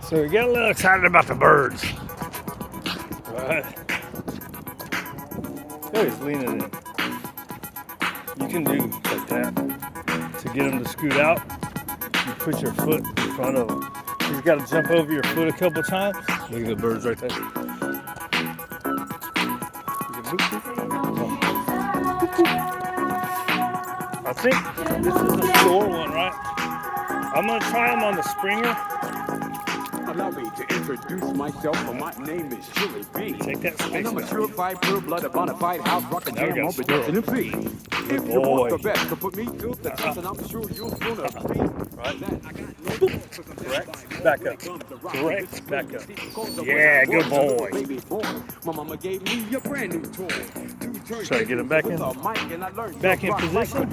So we got a little excited about the birds. Right. Oh, he's leaning in. You can do like that to get them to scoot out. You put your foot in front of them. You got to jump over your foot a couple times. Look at the birds right there. I think this is a store one, right? I'm gonna try them on the Springer. Allow me to introduce myself. My name is Chili B. Take that space. And I'm a surefire, pure-blooded, bonafide house rockin' Now we jam got on production and feed. If you want the best to put me to the test, and I'm sure you're gonna see. Right. Correct. Back up. Correct. Back up. Yeah, good boy. My mama gave me a brand new toy. Try to get him back in. Back in position.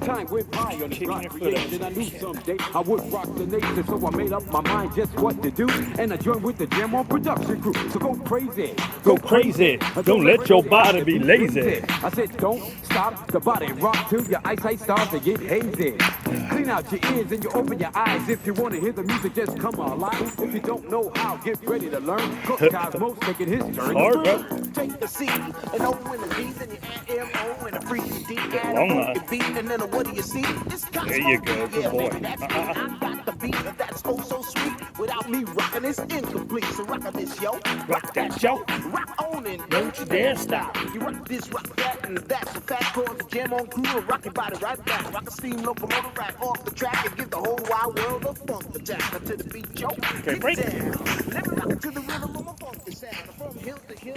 Time went by on the block creation. I knew someday I would rock the nation, so I made up my mind just what to do. And I joined with the Jam on production crew. So go crazy. Go crazy. Don't let your body be lazy. I said don't stop the body. Rock till your eyesight starts to get hazy. Clean out your ears and you open your eyes. If you want to hear the music, just come alive. If you don't know how, get ready to learn. Cook Cosmos taking his turn. Hard, bro. Take the C and O in the D's and you add M-O and a freaky D. Longline. Beat and then what do you see? It's There you go. Good boy. I got the beat that's oh so sweet. Without me rocking, it's incomplete. So rock this, yo. Rock that, yo. Rock on and Don't you dare stop. You rock this, rock that, and that's a fact. Cause the Jam on crew and rock your body right back. Rock a steam locomotive right off the track and give the whole wide world a funk attack. To the beat, yo. Okay, break. Let me rock it to the rhythm of my funky sound. From hill to hill,